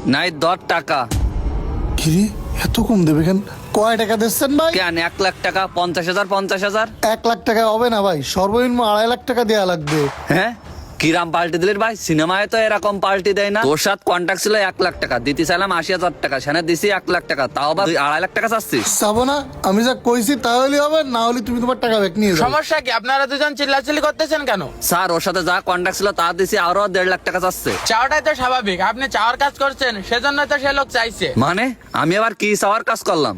নাই 10 টাকা। কিরে এত কম দেবে কেন? কয় টাকা দিচ্ছেন ভাই? কেন 1 লাখ টাকা? 50,000 50,000। 1 লাখ টাকা হবে না ভাই, সর্বনিম্ন 2.5 লাখ টাকা দেওয়া লাগবে। হ্যাঁ, কিরাম পাল্টি দিলেন ভাই? সিনেমায় তো এরকম পাল্টি দেয় না। তোর সাথে কন্ট্যাক্ট ছিল 1 লাখ টাকা, দিতে চাইলাম 80,000 টাকা, সেখানে দিছি 1 লাখ টাকা, তাও আবার 2.5 লাখ টাকা চাচ্ছিস? চাবো না? আমি যা কইছি তাহলে হবে, না হলে তুমি তোমার টাকা ব্যাক নিয়ে যাও। সমস্যা কি? আপনারা দুজন চিল্লাচিল্লি করতেছেন কেন? স্যার, ওর সাথে যা কন্ট্যাক্ট ছিল তা দিছি, আরো 1.5 লাখ টাকা চাচ্ছে। চাওয়াটাই তো স্বাভাবিক, আপনি চাওয়ার কাজ করছেন, সেজন্য তো সে লোক চাইছে। মানে আমি আবার কি চাওয়ার কাজ করলাম?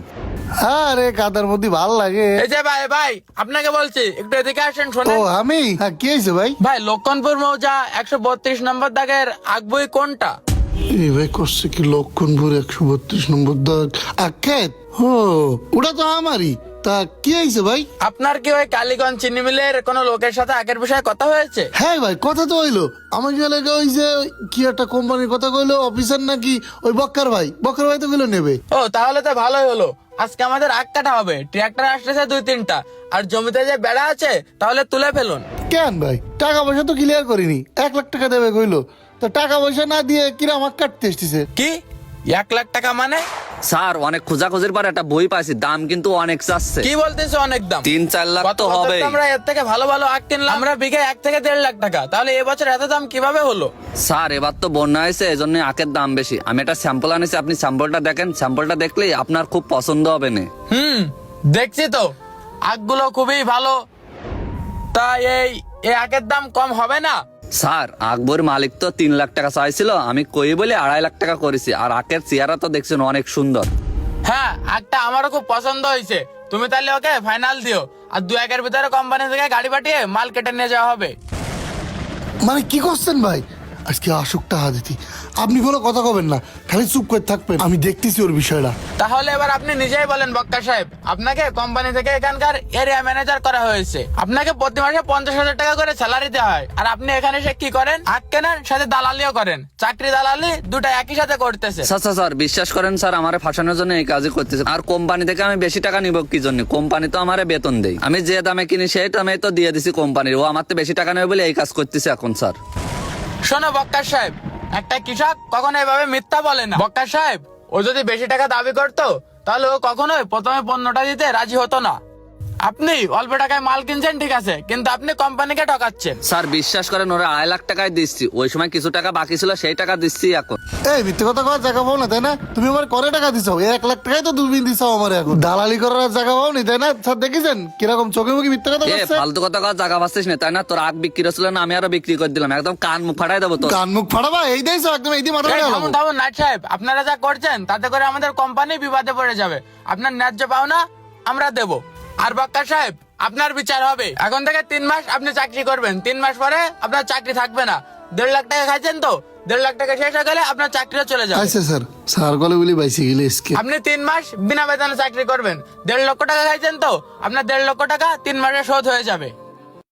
আরে কাদার মধ্যে ভাল লাগে। এই যে ভাই ভাই, আপনাকে বলছি একটু এদিকে আসেন, ও শোনেন। আমি? হ্যাঁ কি হয়েছে ভাই? ভাই, লক্ষণপুর মৌজা 132 নম্বর দাগের আকবই কোনটা? এই ভাই করছে কি লক্ষণপুর 132 নম্বর দাগ আখেত? ও ওটা তো আমারই। তা কি হয়েছে ভাই? আপনার কি ওই কালীগঞ্জ চিনি মিলের কোন লোকের সাথে আগের বিষয়ে কথা হয়েছে? হ্যাঁ ভাই কথা তো হইলো। আমার এলাকায় ওই যে কি একটা কোম্পানির কথা কইলো, অফিসার নাকি ওই বক্কার ভাই তো গুলো নেবে। ও তাহলে তো ভালোই হলো, আজকে আমাদের আখ কাটা হবে। ট্রাক্টর আসতেছে 2-3টা, আর জমিতে যে বেড়া আছে তাহলে তুলে ফেলুন। কেন ভাই? টাকা পয়সা তো ক্লিয়ার করিনি, 1 লাখ টাকা দেবে কইলো। তো টাকা পয়সা না দিয়ে কিরা আমার কাটতে এসেছে। কি 1 লাখ টাকা মানে? স্যার, অনেক খোঁজাখুঁজির পর একটা বই পাইছি, দাম কিন্তু অনেক চাচ্ছে। কি বলতেছো অনেক দাম? 3-4 লাখ গত তো বছর হবে। তো আমরা এর থেকে ভালো ভালো আখ কিনলাম, আমরা বিঘে 1 থেকে 1.5 লাখ টাকা, তাহলে এবছর এত দাম কিভাবে হলো? স্যার, এবার তো বন্যা হয়েছে, এই জন্য আখের দাম বেশি। আমি একটা স্যাম্পল আনিছি, আপনি স্যাম্পলটা দেখেন। স্যাম্পলটা দেখলেই আপনার খুব পছন্দ হবে না। দেখছি তো, আখগুলো খুবই ভালো। তা এই আখের দাম কম হবে না? স্যার, আকবর মালিক তো 3 লাখ টাকা চাইছিল, আমি কই বলে 2.5 লাখ টাকা করেছি। আর আখের চেহারা তো দেখছেন অনেক সুন্দর। হ্যাঁ, আখটা আমারও খুব পছন্দ হয়েছে। তুমি তাহলে ওকে ফাইনাল দিও, আর 2-1 এর ভিতরে কোম্পানি থেকে গাড়ি পাঠিয়ে মাল কেটে নিয়ে যাওয়া হবে। মানে কি করছেন ভাই? আজকে আসুক টাকা দিতি, আপনি কোনো কথা কবেন না, খালি চুপ করে থাকবেন, আমি দেখতেছি ওর বিষয়টা। তাহলে এবার আপনি নিজেই বলেন বক্কা সাহেব, আপনাকে কোম্পানি থেকে এখানকার এরিয়া ম্যানেজার করা হয়েছে, আপনাকে প্রতি মাসে 50,000 টাকা করে স্যালারি দেওয়া হয়, আর আপনি এখানে এসে কি করেন? আখ কেনার সাথে দালালিও করেন। চাকরি দালালি দুটা একই সাথে করতেছে। স্যার, বিশ্বাস করেন স্যার, আমার ফাঁসানোর জন্য এই কাজই করতেছে। আর কোম্পানি থেকে আমি বেশি টাকা নিব কি জন্য? কোম্পানি তো আমার বেতন দেয়, আমি যে দামে কিনি সেই দামে তো দিয়ে দিছি কোম্পানির। ও আমার তো বেশি টাকা নেবে বলে এই কাজ করতেছে এখন। স্যার শোনো বক্কা সাহেব, একটা কৃষক কখনো এভাবে মিথ্যা বলে না। বক্কা সাহেব, ও যদি বেশি টাকা দাবি করতো তাহলে ও কখনোই প্রথমে পণ্যটা দিতে রাজি হতো না। আপনি অল্প টাকায় মাল কিনছেন ঠিক আছে, কিন্তু আপনি কোম্পানিকে ঠকাচ্ছেন। স্যার, বিশ্বাস করেন, ওরা 2.5 লাখ টাকায় দিচ্ছি। ওই সময় কিছু টাকা বাকি ছিল, সেই টাকা দিচ্ছি এখন। এই মিথ্যে কথা করার জায়গা পাও না তাই না? তুমি আমার করে টাকা দিছো, 1 লাখ টাকাই তো দুর্বিন দিছো আমার। এখন দালালি করার জায়গা পাও নি তাই না? স্যার দেখেছেন কিরকম চোখে মুখে মিথ্যে কথা বলছে। ফালতু কথা কওয়ার জায়গা পাচ্ছিস না তাই না? তোর আগ বিক্রি ছিল না, আমি আরো বিক্রি করে দিলাম। একদম কান মুখ ফাটাই দেবো তোর। কান মুখ ফাড়াবা এই দেইছো একদম, এই দিয়ে মাথা এই ফাটাবো। থামুন থামুন নাইট সাহেব, আপনারা যা করছেন তাতে করে আমাদের কোম্পানি বিবাদে পড়ে যাবে। আপনার ন্যায্য পাওনা আমরা দেব। আর বক্কা সাহেব, আপনার বিচার হবে। এখন থেকে 3 মাস আপনি চাকরি করবেন, 3 মাস পরে আপনার চাকরি থাকবে না। 1.5 লাখ টাকা খাইছেন তো, 1.5 লাখ টাকা শেষ হয়ে গেলে আপনার চাকরিও চলে যাবে। আচ্ছা স্যার, স্যার গলে বলি বাইসে গেলে এসকে। আপনি 3 মাস বিনা বেতনে চাকরি করবেন, 1.5 লক্ষ টাকা খাইছেন তো, আপনার 1.5 লক্ষ টাকা 3 মাসে শোধ হয়ে যাবে।